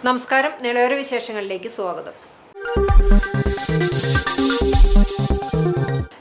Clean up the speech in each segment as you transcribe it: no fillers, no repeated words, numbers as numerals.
നമസ്കാരം. നിലവര വിശേഷങ്ങളിലേക്ക് സ്വാഗതം.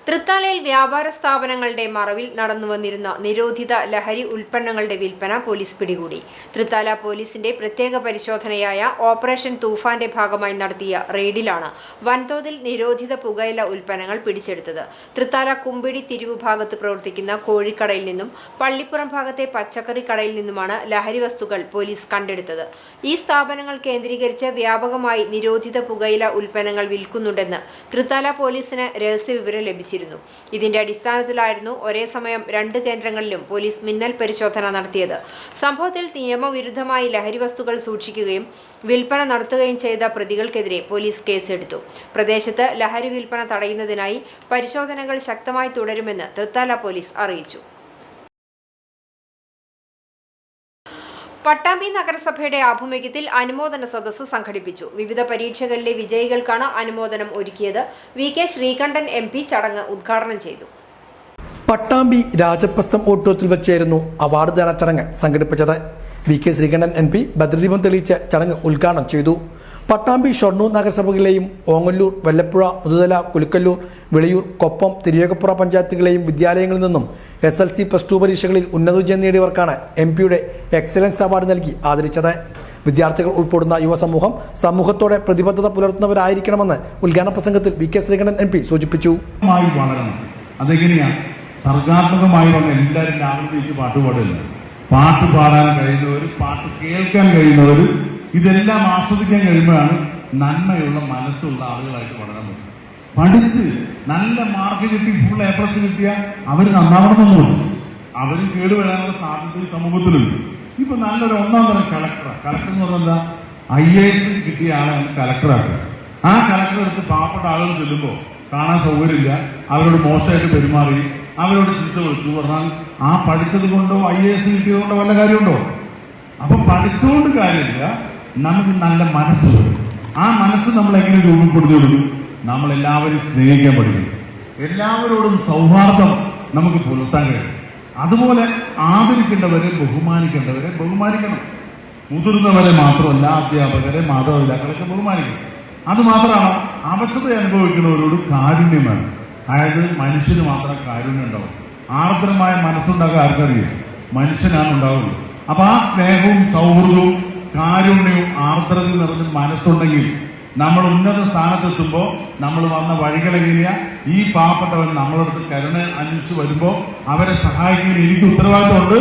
തൃത്താലയിൽ വ്യാപാര സ്ഥാപനങ്ങളുടെ മറവിൽ നടന്നുവന്നിരുന്ന നിരോധിത ലഹരി ഉൽപ്പന്നങ്ങളുടെ വിൽപ്പന പോലീസ് പിടികൂടി. തൃത്താല പോലീസിന്റെ പ്രത്യേക പരിശോധനയായ ഓപ്പറേഷൻ തൂഫാന്റെ ഭാഗമായി നടത്തിയ റെയ്ഡിലാണ് വൻതോതിൽ നിരോധിത പുകയില ഉൽപ്പന്നങ്ങൾ പിടിച്ചെടുത്തത്. തൃത്താല കുമ്പിടി തിരിവു ഭാഗത്ത് പ്രവർത്തിക്കുന്ന കോഴിക്കടയിൽ നിന്നും പള്ളിപ്പുറം ഭാഗത്തെ പച്ചക്കറി കടയിൽ നിന്നുമാണ് ലഹരി വസ്തുക്കൾ പോലീസ് കണ്ടെടുത്തത്. ഈ സ്ഥാപനങ്ങൾ കേന്ദ്രീകരിച്ച് വ്യാപകമായി നിരോധിത പുകയില ഉൽപ്പന്നങ്ങൾ വിൽക്കുന്നുണ്ടെന്ന് തൃത്താല പോലീസിന് രഹസ്യവിവരം ലഭിച്ചിരുന്നു. ഇതിന്റെ അടിസ്ഥാനത്തിലായിരുന്നു ഒരേ സമയം 2 കേന്ദ്രങ്ങളിലും പോലീസ് മിന്നൽ പരിശോധന നടത്തിയത്. സംഭവത്തിൽ നിയമവിരുദ്ധമായി ലഹരി വസ്തുക്കൾ സൂക്ഷിക്കുകയും വിൽപ്പന നടത്തുകയും ചെയ്ത പ്രതികൾക്കെതിരെ പോലീസ് കേസെടുത്തു. പ്രദേശത്ത് ലഹരി വിൽപ്പന തടയുന്നതിനായി പരിശോധനകൾ ശക്തമായി തുടരുമെന്ന് തൃത്താല പോലീസ് അറിയിച്ചു. പട്ടാമ്പി നഗരസഭയുടെ ആഭിമുഖ്യത്തിൽ അനുമോദന സദസ്സ് സംഘടിപ്പിച്ചു. വിവിധ പരീക്ഷകളിലെ വിജയികൾക്കാണ് അനുമോദനം ഒരുക്കിയത്. VK ശ്രീകണ്ഠൻ MP ചടങ്ങ് ഉദ്ഘാടനം ചെയ്തു. പട്ടാമ്പി രാജപ്രസ്ഥം ഓഡിറ്റോറിയത്തിൽ വെച്ചായിരുന്നു അവാർഡ് ദാന ചടങ്ങ് സംഘടിപ്പിച്ചത്. VK ശ്രീകണ്ഠൻ MP ഭദ്രദീപം തെളിയിച്ച് ചടങ്ങ് ഉദ്ഘാടനം ചെയ്തു. പട്ടാമ്പി ഷൊർണൂർ നഗരസഭകളിലെയും ഓങ്ങല്ലൂർ, വല്ലപ്പുഴ, മുതുതല, കുലുക്കല്ലൂർ, വിളയൂർ, കൊപ്പം, തിരുവേഗപ്പുറ പഞ്ചായത്തുകളെയും വിദ്യാലയങ്ങളിൽ നിന്നും SLC +2 പരീക്ഷകളിൽ ഉന്നത വിജയം നേടിയവർക്കാണ് MP-യുടെ എക്സലൻസ് അവാർഡ് നൽകി ആദരിച്ചത്. വിദ്യാർത്ഥികൾ ഉൾപ്പെടുന്ന യുവസമൂഹം സമൂഹത്തോടെ പ്രതിബദ്ധത പുലർത്തുന്നവരായിരിക്കണമെന്ന് ഉദ്ഘാടന പ്രസംഗത്തിൽ VK ശ്രീകണ്ഠൻ MP സൂചിപ്പിച്ചു. അതെങ്ങനെയാണ് സർഗാത്മകമായി വന്ന എല്ലാവരും രാവിലെ പാട്ടുപാടില്ല, പാട്ട് പാടാൻ കഴിയുന്നവർ, പാട്ട് കേൾക്കാൻ കഴിയുന്നവർ, ഇതെല്ലാം ആസ്വദിക്കാൻ കഴിയുമ്പോഴാണ് നന്മയുള്ള മനസ്സുള്ള ആളുകളായിട്ട് വളരാൻ പറ്റും. പഠിച്ച് നല്ല മാർക്ക് കിട്ടി ഫുൾ A+ കിട്ടിയ അവർ നന്നാവണമെന്നുണ്ട്. അവരും കേടുവരാനുള്ള സാധ്യത ഈ സമൂഹത്തിലുണ്ട്. ഇപ്പൊ നല്ലൊരു 1ാം തരം കളക്ടർ എന്ന് പറഞ്ഞാൽ IAS കിട്ടിയ ആളെ കളക്ടറാക്കുക. ആ കളക്ടർ എടുത്ത് പാവപ്പെട്ട ആളുകൾ ചെല്ലുമ്പോൾ കാണാൻ സൗകര്യമില്ല, അവരോട് മോശമായിട്ട് പെരുമാറി, അവരോട് ചീത്ത വിളിച്ചു പറഞ്ഞാൽ ആ പഠിച്ചത് കൊണ്ടോ IAS കിട്ടിയത് കൊണ്ടോ വല്ല കാര്യമുണ്ടോ? അപ്പൊ പഠിച്ചുകൊണ്ട് കാര്യമില്ല, നമുക്ക് നല്ല മനസ്സ് വരും. ആ മനസ്സ് നമ്മൾ എങ്ങനെ രൂപപ്പെടുത്തിയെടുക്കും? നമ്മൾ എല്ലാവരും സ്നേഹിക്കാൻ പഠിക്കും, എല്ലാവരോടും സൗഹാർദ്ദം നമുക്ക് പുലർത്താൻ കഴിയും. അതുപോലെ ആദരിക്കേണ്ടവരെ ബഹുമാനിക്കണം. മുതിർന്നവരെ മാത്രമല്ല, അധ്യാപകരെ, മാതാപിതാക്കളൊക്കെ ബഹുമാനിക്കണം. അത് മാത്രമാണ് അവശത അനുഭവിക്കുന്നവരോട് കാരുണ്യം വേണം. അതായത് മനുഷ്യന് മാത്രം കാരുണ്യം ഉണ്ടാവും. ആർദ്രമായ മനസ്സുണ്ടാക്കാൻ ആർക്കറിയാം? മനുഷ്യനാണ് ഉണ്ടാവുള്ളൂ. അപ്പൊ ആ സ്നേഹവും സൗഹൃദവും കാരുണ്യവും ആർദ്രതയും നിറഞ്ഞ മനസ്സുണ്ടെങ്കിൽ നമ്മൾ ഉന്നത സ്ഥാനത്തെത്തുമ്പോൾ നമ്മൾ വന്ന വഴികളെങ്ങനെയാ, ഈ പാവപ്പെട്ടവൻ നമ്മളടുത്ത് കരുണ അന്വേഷിച്ച് വരുമ്പോൾ അവരെ സഹായിക്കുന്ന എനിക്ക് ഉത്തരവാദിത്തമുണ്ട്.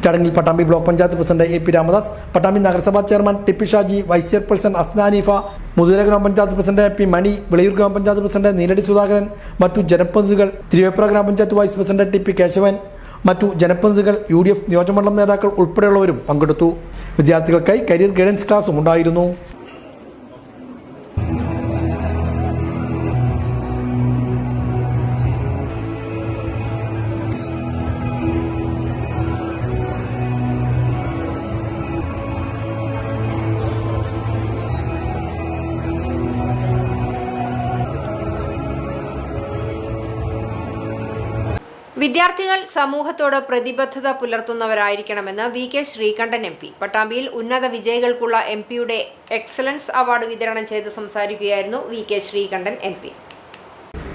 ചടങ്ങിൽ Pattambi block panchayat president AP Ramadas, Pattambi നഗരസഭാ chairman TP Shaji, vice chairperson Asna Hanifa, Muthuthala ഗ്രാമപഞ്ചായത്ത് പ്രസിഡന്റ് AP മണി, വിളയൂർ ഗ്രാമപഞ്ചായത്ത് പ്രസിഡന്റ് നീലടി സുധാകരൻ, മറ്റു ജനപ്രതിനിധികൾ, തിരുവേപ്പുറ ഗ്രാമപഞ്ചായത്ത് വൈസ് പ്രസിഡന്റ് TP കേശവൻ, മറ്റു ജനപ്രതിനിധികൾ, UDF നിയോജകമണ്ഡലം നേതാക്കൾ ഉൾപ്പെടെയുള്ളവരും പങ്കെടുത്തു. വിദ്യാർത്ഥികൾക്കായി കരിയർ ഗൈഡൻസ് ക്ലാസും ഉണ്ടായിരുന്നു. വിദ്യാർത്ഥികൾ സമൂഹത്തോട് പ്രതിബദ്ധത പുലർത്തുന്നവരായിരിക്കണമെന്ന് VK ശ്രീകണ്ഠൻ MP പട്ടാമ്പിയിൽ ഉന്നത വിജയികൾക്കുള്ള MP-യുടെ എക്സലൻസ് അവാർഡ് വിതരണം ചെയ്ത് സംസാരിക്കുകയായിരുന്നു VK ശ്രീകണ്ഠൻ MP.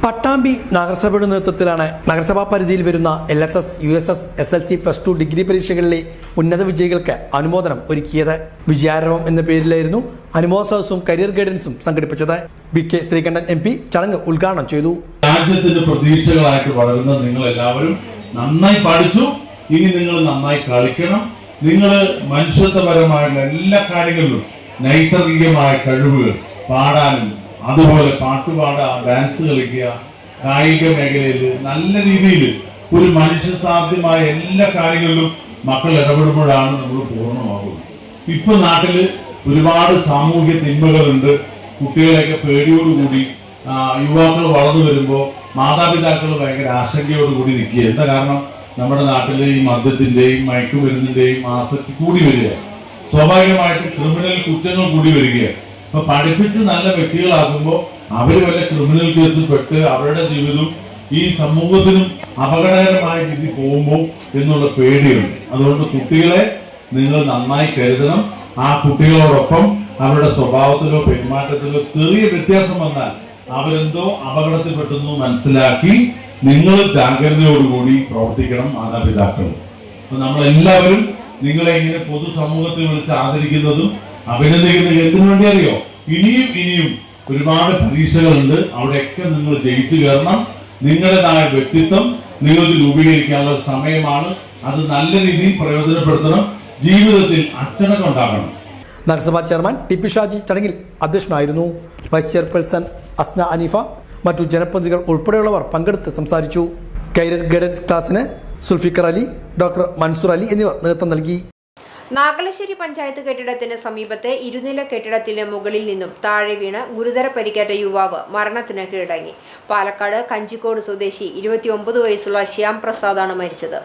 പട്ടാമ്പി നഗരസഭയുടെ നേതൃത്വത്തിലാണ് നഗരസഭാ പരിധിയിൽ വരുന്ന LSS, USS, SLC +2 ഡിഗ്രി പരീക്ഷകളിലെ ഉന്നത വിജയികൾക്ക് അനുമോദനം ഒരുക്കിയത്. വിജയാരവം എന്ന പേരിലായിരുന്നു അനുമോദന സദസ്സും കരിയർ ഗൈഡൻസും സംഘടിപ്പിച്ചത്. VK ശ്രീകണ്ഠൻ MP ചടങ്ങ് ഉദ്ഘാടനം ചെയ്തു. രാജ്യത്തിന്റെ പ്രതീക്ഷകളായിട്ട് വളരുന്ന നിങ്ങൾ എല്ലാവരും നന്നായി പഠിച്ചു. ഇനി നിങ്ങൾ നന്നായി കളിക്കണം. നിങ്ങൾ മനുഷ്യത്വപരമായിട്ടുള്ള എല്ലാ കാര്യങ്ങളിലും നൈസർഗികമായ കഴിവുകൾ പാടാനും, അതുപോലെ പാട്ടുപാടുക, ഡാൻസ് കളിക്കുക, കായിക മേഖലയിൽ നല്ല രീതിയിൽ ഒരു മനുഷ്യ സാധ്യമായ എല്ലാ കാര്യങ്ങളിലും മക്കൾ ഇടപെടുമ്പോഴാണ് നമ്മൾ പൂർണ്ണമാകുന്നത്. ഇപ്പൊ നാട്ടില് ഒരുപാട് സാമൂഹ്യ തിന്മകളുണ്ട്. കുട്ടികളെയൊക്കെ പേടിയോടുകൂടി യുവാക്കൾ വളർന്നു വരുമ്പോൾ മാതാപിതാക്കൾ ഭയങ്കര ആശങ്കയോടുകൂടി നിൽക്കുക. എന്താ കാരണം? നമ്മുടെ നാട്ടിലെ ഈ മദ്യത്തിന്റെയും മയക്കുമരുന്നിന്റെയും ആസക്തി കൂടി വരിക. സ്വാഭാവികമായിട്ട് ക്രിമിനൽ കുറ്റങ്ങൾ കൂടി വരികയാണ്. അപ്പൊ പഠിപ്പിച്ച് നല്ല വ്യക്തികളാകുമ്പോൾ അവര് വല്ല ക്രിമിനൽ കേസിൽ പെട്ട് അവരുടെ ജീവിതം ഈ സമൂഹത്തിനും അപകടകരമായ രീതിയിൽ പോകുമ്പോൾ എന്നുള്ള പേടിയുണ്ട്. അതുകൊണ്ട് കുട്ടികളെ നിങ്ങൾ നന്നായി കരുതണം. ആ കുട്ടികളോടൊപ്പം അവരുടെ സ്വഭാവത്തിലോ പെരുമാറ്റത്തിലോ ചെറിയ വ്യത്യാസം വന്നാൽ അവരെന്തോ അപകടത്തിൽപ്പെട്ടെന്ന് മനസ്സിലാക്കി നിങ്ങൾ ജാഗ്രതയോടുകൂടി പ്രവർത്തിക്കണം മാതാപിതാക്കളും. അപ്പൊ നമ്മളെല്ലാവരും നിങ്ങളെ ഇങ്ങനെ പൊതുസമൂഹത്തിൽ വിളിച്ച് ആദരിക്കുന്നതും അഭിനന്ദിക്കുന്നതും എന്തിനു വേണ്ടി അറിയോ? ഇനിയും ഒരുപാട് പരീക്ഷകളുണ്ട്. അവിടെയൊക്കെ നിങ്ങൾ ജയിച്ചു കയറണം. നിങ്ങളുടേതായ വ്യക്തിത്വം നിങ്ങൾക്ക് രൂപീകരിക്കാനുള്ള സമയമാണ്. അത് നല്ല രീതിയിൽ പ്രയോജനപ്പെടുത്തണം. ജീവിതത്തിൽ അച്ചടക്കം ഉണ്ടാകണം. നഗരസഭാ ചെയർമാൻ ടി പി ഷാജി ചടങ്ങിൽ അധ്യക്ഷനായിരുന്നു. വൈസ് ചെയർപേഴ്സൺ അസ്ന അനീഫ, മറ്റു ജനപ്രതിനിധികൾ ഉൾപ്പെടെയുള്ളവർ പങ്കെടുത്ത് സംസാരിച്ചു. കരിയർ ഗൈഡൻസ് ക്ലാസിന് സുൽഫിക്കർ അലി, ഡോക്ടർ മൻസൂർ അലി എന്നിവർ നേതൃത്വം നൽകി. നാഗലശ്ശേരി പഞ്ചായത്ത് കെട്ടിടത്തിന് സമീപത്തെ ഇരുനില കെട്ടിടത്തിന് മുകളിൽ നിന്നും താഴെ വീണ് ഗുരുതര പരിക്കേറ്റ യുവാവ് മരണത്തിന് കീഴടങ്ങി. പാലക്കാട് കഞ്ചിക്കോട് സ്വദേശി 29 വയസ്സുള്ള ശ്യാം പ്രസാദാണ് മരിച്ചത്.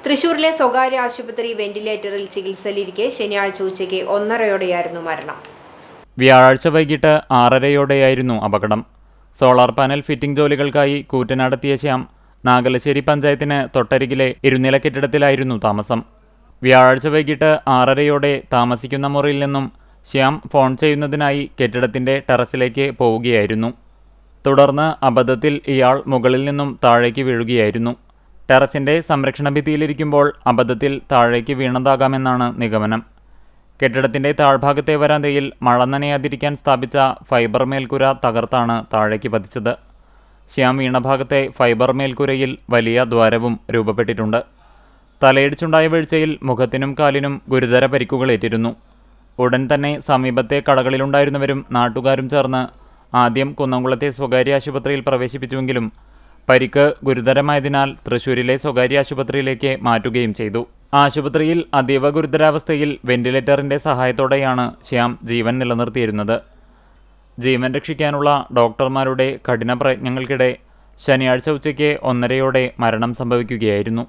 തൃശൂരിലെ സ്വകാര്യ ആശുപത്രി വെന്റിലേറ്ററിൽ ചികിത്സയിലിരിക്കെ ശനിയാഴ്ച ഉച്ചയ്ക്ക് 1:30 മരണം. വ്യാഴാഴ്ച വൈകിട്ട് 6:30 അപകടം. സോളാർ പാനൽ ഫിറ്റിംഗ് ജോലികൾക്കായി കൂറ്റനാടെത്തിയ ശ്യാം നാഗലശ്ശേരി പഞ്ചായത്തിന് തൊട്ടരികിലെ ഇരുനില കെട്ടിടത്തിലായിരുന്നു താമസം. വ്യാഴാഴ്ച വൈകിട്ട് 6:30 താമസിക്കുന്ന മുറിയിൽ നിന്നും ശ്യാം ഫോൺ ചെയ്യുന്നതിനായി കെട്ടിടത്തിൻ്റെ ടെറസിലേക്ക് പോവുകയായിരുന്നു. തുടർന്ന് അബദ്ധത്തിൽ ഇയാൾ മുകളിൽ നിന്നും താഴേക്ക് വീഴുകയായിരുന്നു. ടെറസിൻ്റെ സംരക്ഷണ ഭിത്തിയിലിരിക്കുമ്പോൾ അബദ്ധത്തിൽ താഴേക്ക് വീണതാകാമെന്നാണ് നിഗമനം. കെട്ടിടത്തിൻ്റെ താഴ്ഭാഗത്തെ വരാന്തയിൽ മഴ നനയാതിരിക്കാൻ സ്ഥാപിച്ച ഫൈബർ മേൽക്കുര തകർത്താണ് താഴേക്ക് പതിച്ചത്. ശ്യാം വീണ ഭാഗത്തെ ഫൈബർ മേൽക്കുരയിൽ വലിയ ദ്വാരവും രൂപപ്പെട്ടിട്ടുണ്ട്. തലയിടിച്ചുണ്ടായ വീഴ്ചയിൽ മുഖത്തിനും കാലിനും ഗുരുതര പരിക്കുകളേറ്റിരുന്നു. ഉടൻ തന്നെ സമീപത്തെ കടകളിലുണ്ടായിരുന്നവരും നാട്ടുകാരും ചേർന്ന് ആദ്യം കുന്നംകുളത്തെ സ്വകാര്യ ആശുപത്രിയിൽ പ്രവേശിപ്പിച്ചുവെങ്കിലും പരിക്ക് ഗുരുതരമായതിനാൽ തൃശൂരിലെ സ്വകാര്യ ആശുപത്രിയിലേക്ക് മാറ്റുകയും ചെയ്തു. ആശുപത്രിയിൽ അതീവ ഗുരുതരാവസ്ഥയിൽ വെന്റിലേറ്ററിൻ്റെ സഹായത്തോടെയാണ് ശ്യാം ജീവൻ നിലനിർത്തിയിരുന്നത്. ജീവൻ രക്ഷിക്കാനുള്ള ഡോക്ടർമാരുടെ കഠിന പ്രയത്നങ്ങൾക്കിടെ ശനിയാഴ്ച ഉച്ചയ്ക്ക് 1:30 മരണം സംഭവിക്കുകയായിരുന്നു.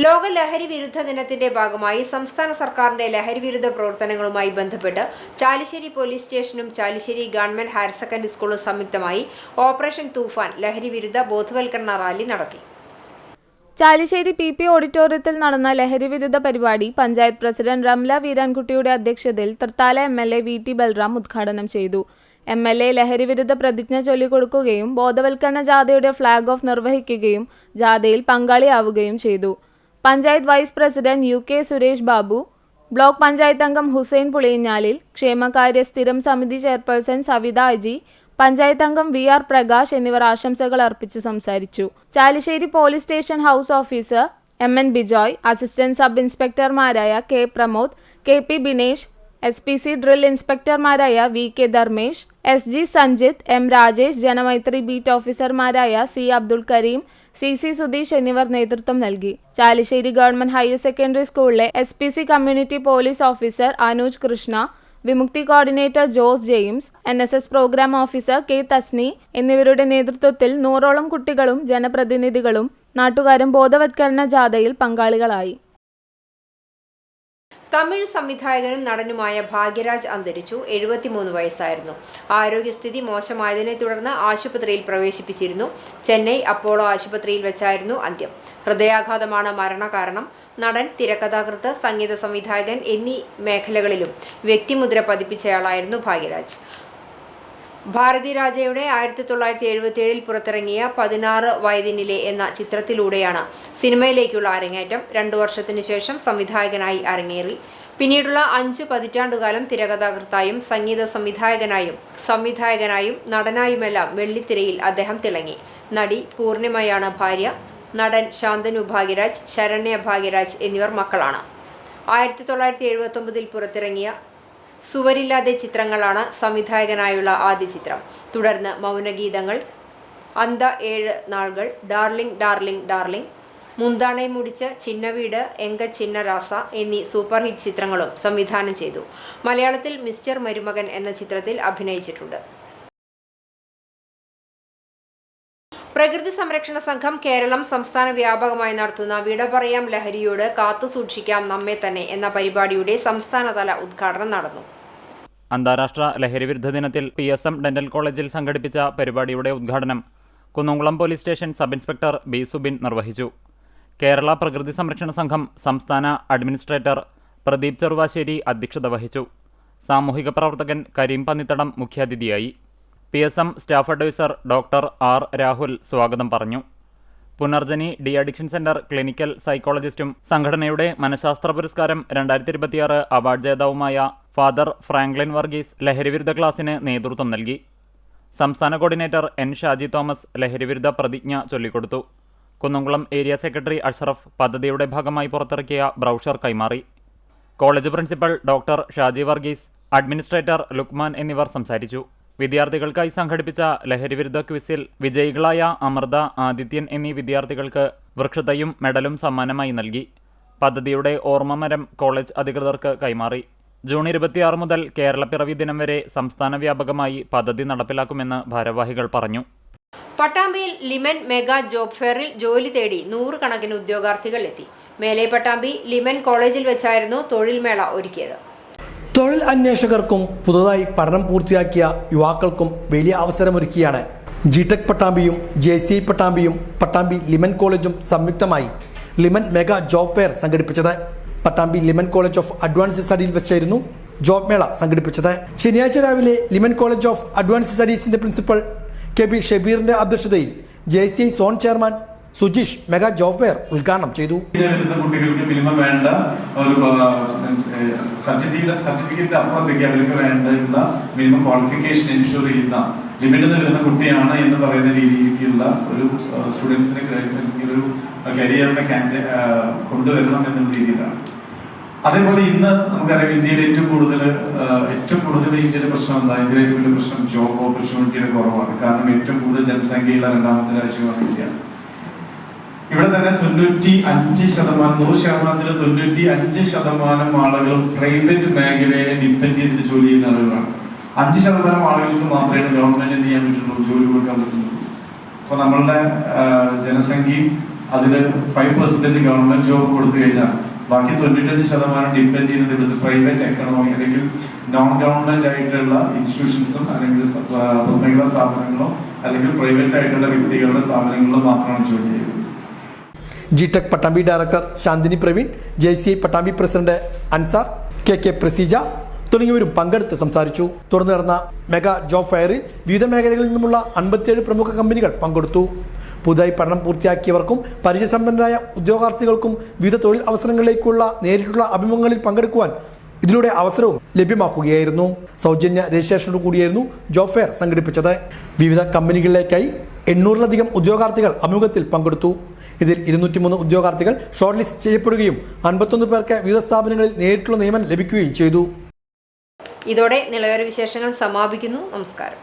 ലോക ലഹരി വിരുദ്ധ ദിനത്തിന്റെ ഭാഗമായി സംസ്ഥാന സർക്കാരിന്റെ ലഹരി വിരുദ്ധ പ്രവർത്തനങ്ങളുമായി ബന്ധപ്പെട്ട് ചാലിശ്ശേരി പോലീസ് സ്റ്റേഷനും ചാലിശ്ശേരി ഗവൺമെന്റ് ഹയർ സെക്കൻഡറി സ്കൂളും സംയുക്തമായി ഓപ്പറേഷൻ തൂഫാൻ ലഹരി വിരുദ്ധ ബോധവൽക്കരണ റാലി നടത്തി. ചാലിശ്ശേരി PP ഓഡിറ്റോറിയത്തിൽ നടന്ന ലഹരി വിരുദ്ധ പരിപാടി പഞ്ചായത്ത് പ്രസിഡന്റ് റംല വീരാൻകുട്ടിയുടെ അധ്യക്ഷതയിൽ തൃത്താല MLA VT ബൽറാം ഉദ്ഘാടനം ചെയ്തു. MLA ലഹരി വിരുദ്ധ പ്രതിജ്ഞ ചൊല്ലിക്കൊടുക്കുകയും ബോധവൽക്കരണ ജാഥയുടെ ഫ്ളാഗ് ഓഫ് നിർവഹിക്കുകയും ജാഥയിൽ പങ്കാളിയാവുകയും ചെയ്തു. Panchayat vice president UK Suresh Babu, block panchayat അംഗം ഹുസൈൻ പുളിയിഞ്ഞാലിൽ, ക്ഷേമകാര്യ സ്ഥിരം സമിതി ചെയർപേഴ്സൺ സവിത അജി, പഞ്ചായത്ത് അംഗം VR പ്രകാശ് എന്നിവർ ആശംസകൾ അർപ്പിച്ച് സംസാരിച്ചു. Chalissery police station house officer MN Bijoy, assistant sub ഇൻസ്പെക്ടർമാരായ K Pramod, KP Binesh, SPC drill ഇൻസ്പെക്ടർമാരായ VK Dharmesh, SG Sanjith, M Rajesh, Janamaithri beat ഓഫീസർമാരായ C അബ്ദുൾ കരീം, CC സുധീഷ് എന്നിവർ നേതൃത്വം നൽകി. ചാലിശ്ശേരി ഗവൺമെന്റ് ഹയർ സെക്കൻഡറി സ്കൂളിലെ SPC community police officer Anuj Krishna, Vimukthi coordinator Jose James, NSS programme officer K Thasni എന്നിവരുടെ നേതൃത്വത്തിൽ 100ഓളം കുട്ടികളും ജനപ്രതിനിധികളും നാട്ടുകാരും ബോധവത്കരണ ജാഥയിൽ പങ്കാളികളായി. തമിഴ് സംവിധായകനും നടനുമായ ഭാഗ്യരാജ് അന്തരിച്ചു. 73 വയസ്സായിരുന്നു. ആരോഗ്യസ്ഥിതി മോശമായതിനെ തുടർന്ന് ആശുപത്രിയിൽ പ്രവേശിപ്പിച്ചിരുന്നു. ചെന്നൈ അപ്പോളോ ആശുപത്രിയിൽ വെച്ചായിരുന്നു അന്ത്യം. ഹൃദയാഘാതമാണ് മരണകാരണം. നടൻ, തിരക്കഥാകൃത്ത്, സംഗീത സംവിധായകൻ എന്നീ മേഖലകളിലും വ്യക്തിമുദ്ര പതിപ്പിച്ചയാളായിരുന്നു ഭാഗ്യരാജ്. ഭാരതി രാജയുടെ 1977 പുറത്തിറങ്ങിയ 16 വയതിനിലെ എന്ന ചിത്രത്തിലൂടെയാണ് സിനിമയിലേക്കുള്ള അരങ്ങേറ്റം. 2 വർഷത്തിനു ശേഷം സംവിധായകനായി അരങ്ങേറി. പിന്നീടുള്ള 5 പതിറ്റാണ്ടുകാലം തിരക്കഥാകൃത്തായും സംഗീത സംവിധായകനായും നടനായുമെല്ലാം വെള്ളിത്തിരയിൽ അദ്ദേഹം തിളങ്ങി. നടി പൂർണിമയാണ് ഭാര്യ. നടൻ ശാന്തനു ഭാഗ്യരാജ്, ശരണ്യ ഭാഗ്യരാജ് എന്നിവർ മക്കളാണ്. 1979 പുറത്തിറങ്ങിയ സുവരില്ലാതെ ചിത്രങ്ങളാണ് സംവിധായകനായുള്ള ആദ്യ ചിത്രം. തുടർന്ന് മൗനഗീതങ്ങൾ, അന്ത 7 നാളുകൾ, ഡാർലിംഗ് ഡാർലിംഗ് ഡാർലിംഗ്, മുന്താണെ മുടിച്ച്, ചിന്നവീട്, എങ്ക ചിന്ന രാസ എന്നീ സൂപ്പർ ഹിറ്റ് ചിത്രങ്ങളും സംവിധാനം ചെയ്തു. മലയാളത്തിൽ മിസ്റ്റർ മരുമകൻ എന്ന ചിത്രത്തിൽ അഭിനയിച്ചിട്ടുണ്ട്. പ്രകൃതി സംരക്ഷണ സംഘം കേരളം സംസ്ഥാന വ്യാപകമായി നടത്തുന്ന വിട പറയാം ലഹരിയോട് കാത്തു സൂക്ഷിക്കാം നമ്മെ തന്നെ എന്ന പരിപാടിയുടെ സംസ്ഥാനതല ഉദ്ഘാടനം നടന്നു. അന്താരാഷ്ട്ര ലഹരിവിരുദ്ധ ദിനത്തിൽ PSM ഡെന്റൽ കോളേജിൽ സംഘടിപ്പിച്ച പരിപാടിയുടെ ഉദ്ഘാടനം Kunnamkulam police station sub inspector B. Subin നിർവഹിച്ചു. കേരള പ്രകൃതി സംരക്ഷണ സംഘം സംസ്ഥാന അഡ്മിനിസ്ട്രേറ്റർ പ്രദീപ് ചെറുവാശ്ശേരി അധ്യക്ഷത വഹിച്ചു. സാമൂഹിക പ്രവർത്തകൻ കരീം പന്നിത്തടം മുഖ്യാതിഥിയായി. PSM staff adviser doctor R. Rahul സ്വാഗതം പറഞ്ഞു. Punarjani de addiction centre clinical സൈക്കോളജിസ്റ്റും സംഘടനയുടെ മനഃശാസ്ത്ര പുരസ്കാരം 2026 അവാർഡ് ജേതാവുമായ ഫാദർ ഫ്രാങ്ക്ലിൻ വർഗീസ് ലഹരിവിരുദ്ധ ക്ലാസിന് നേതൃത്വം നൽകി. സംസ്ഥാന കോർഡിനേറ്റർ N. ഷാജി തോമസ് ലഹരിവിരുദ്ധ പ്രതിജ്ഞ ചൊല്ലിക്കൊടുത്തു. കുന്നംകുളം ഏരിയ സെക്രട്ടറി അഷ്റഫ് പദ്ധതിയുടെ ഭാഗമായി പുറത്തിറക്കിയ ബ്രൗഷർ കൈമാറി. College principal doctor Shaji Varghese, administrator Luqman എന്നിവർ സംസാരിച്ചു. വിദ്യാർത്ഥികൾക്കായി സംഘടിപ്പിച്ച ലഹരിവിരുദ്ധ ക്വിസിൽ വിജയികളായ അമൃത, ആദിത്യൻ എന്നീ വിദ്യാർത്ഥികൾക്ക് വൃക്ഷത്തൈയും മെഡലും സമ്മാനമായി നൽകി. പദ്ധതിയുടെ ഓർമ്മമരം കോളേജ് അധികൃതർക്ക് കൈമാറി. ജൂൺ 26 മുതൽ കേരളപ്പിറവി ദിനം വരെ സംസ്ഥാന വ്യാപകമായി പദ്ധതി നടപ്പിലാക്കുമെന്ന് ഭാരവാഹികൾ പറഞ്ഞു. പട്ടാമ്പിയിൽ ലിമൻ മെഗാ ജോബ് ഫെയറിൽ ജോലി തേടി 100 കണക്കിന് ഉദ്യോഗാർത്ഥികൾ എത്തി. മേലെ പട്ടാമ്പി ലിമൻ കോളേജിൽ വെച്ചായിരുന്നു തൊഴിൽ മേള ഒരുക്കിയത്. തൊഴിൽ അന്വേഷകർക്കും പുതുതായി പഠനം പൂർത്തിയാക്കിയ യുവാക്കൾക്കും വലിയ അവസരമൊരുക്കിയാണ് ജിടെക് പട്ടാമ്പിയും JCI പട്ടാമ്പിയും പട്ടാമ്പി ലിമൻ കോളേജും സംയുക്തമായി ലിമൻ മെഗാ ജോബ് ഫെയർ സംഘടിപ്പിച്ചത്. പട്ടാമ്പി ലിമൻ കോളേജ് ഓഫ് അഡ്വാൻസ്ഡ് സ്റ്റഡീസിൽ വെച്ചായിരുന്നു ജോബ് മേള സംഘടിപ്പിച്ചത്. ശനിയാഴ്ച രാവിലെ ലിമൻ കോളേജ് ഓഫ് അഡ്വാൻസ്ഡ് സ്റ്റഡീസിന്റെ പ്രിൻസിപ്പൽ KB ഷബീറിന്റെ അധ്യക്ഷതയിൽ JCI zone chairman Sujeesh mega job fair ഉദ്ഘാടനം ചെയ്തു. കുട്ടികൾക്ക് മിനിമം വേണ്ട ഒരു സർട്ടിഫിക്കറ്റ് അപ്പുറത്തേക്ക് അവർക്ക് വേണ്ട മിനിമം ക്വാളിഫിക്കേഷൻ എൻഷുർ ചെയ്യുന്ന ലിമിറ്റിൽ വരുന്ന കുട്ടിയാണ് എന്ന് പറയുന്ന രീതിയിലുള്ള ഒരു സ്റ്റുഡൻസിനെ ഒരു കരിയറിനെ കൊണ്ടുവരണം എന്നുള്ള രീതിയിലാണ്. അതേപോലെ ഇന്ന് നമുക്കറിയാം ഇന്ത്യയിൽ ഏറ്റവും കൂടുതൽ ഇന്ത്യയിലെ പ്രശ്നം എന്താ? ഇന്ത്യയിലെ ഏറ്റവും വലിയ പ്രശ്നം ജോബ് ഓപ്പർച്യൂണിറ്റിയുടെ കുറവാണ്. കാരണം ഏറ്റവും കൂടുതൽ ജനസംഖ്യയുള്ള 2ാമത്തെ രാജ്യമാണ് ഇന്ത്യ. ഇവിടെ തന്നെ 95% ആളുകളും പ്രൈവറ്റ് മേഖലയെ ഡിപ്പെൻഡ് ചെയ്തിട്ട് ജോലി ചെയ്യുന്ന ആളുകളാണ്. 5% ആളുകൾക്ക് മാത്രമേ ഗവൺമെന്റ് ചെയ്യാൻ പറ്റുള്ളൂ, ജോലി കൊടുക്കാൻ പറ്റുള്ളൂ. അപ്പൊ നമ്മളുടെ ജനസംഖ്യയും അതിൽ 5% ഗവൺമെന്റ് ജോബ് കൊടുത്തു കഴിഞ്ഞാൽ ബാക്കി 95% ഡിപ്പെൻഡ് ചെയ്യുന്നത് ഇവിടുത്തെ പ്രൈവറ്റ് എക്കണോമി അല്ലെങ്കിൽ നോൺ ഗവൺമെന്റ് ആയിട്ടുള്ള ഇൻസ്റ്റിറ്റ്യൂഷൻസും അല്ലെങ്കിൽ പൊതുമേഖലാ സ്ഥാപനങ്ങളോ അല്ലെങ്കിൽ പ്രൈവറ്റ് ആയിട്ടുള്ള വ്യക്തികളുടെ സ്ഥാപനങ്ങളിലോ മാത്രമാണ് ജോലി ചെയ്യുന്നത്. G Tech Pattambi director Shanthini Praveen, JCI Pattambi president Ansar, KK Praseeja തുടങ്ങിയവരും പങ്കെടുത്ത് സംസാരിച്ചു. തുടർന്ന് നടന്ന മെഗാ ജോബ് ഫെയറിൽ വിവിധ മേഖലകളിൽ നിന്നുമുള്ള 57 പ്രമുഖ കമ്പനികൾ പങ്കെടുത്തു. പുതുതായി പഠനം പൂർത്തിയാക്കിയവർക്കും പരിചയസമ്പന്നരായ ഉദ്യോഗാർത്ഥികൾക്കും വിവിധ തൊഴിൽ അവസരങ്ങളിലേക്കുള്ള നേരിട്ടുള്ള അഭിമുഖങ്ങളിൽ പങ്കെടുക്കുവാൻ ഇതിലൂടെ അവസരവും ലഭ്യമാക്കുകയായിരുന്നു. സൗജന്യ രജിസ്ട്രേഷനോട് കൂടിയായിരുന്നു ജോബ് ഫെയർ സംഘടിപ്പിച്ചത്. വിവിധ കമ്പനികളിലേക്കായി 800-ലധികം ഉദ്യോഗാർത്ഥികൾ അഭിമുഖത്തിൽ പങ്കെടുത്തു. ഇതിൽ 203 ഉദ്യോഗാർത്ഥികൾ ഷോർട്ട് ലിസ്റ്റ് ചെയ്യപ്പെടുകയും 51 പേർക്ക് വിവിധ സ്ഥാപനങ്ങളിൽ നേരിട്ടുള്ള നിയമനം ലഭിക്കുകയും ചെയ്തു. ഇതോടെ നിലവാര വിശേഷങ്ങൾ സമാപിക്കുന്നു. നമസ്കാരം.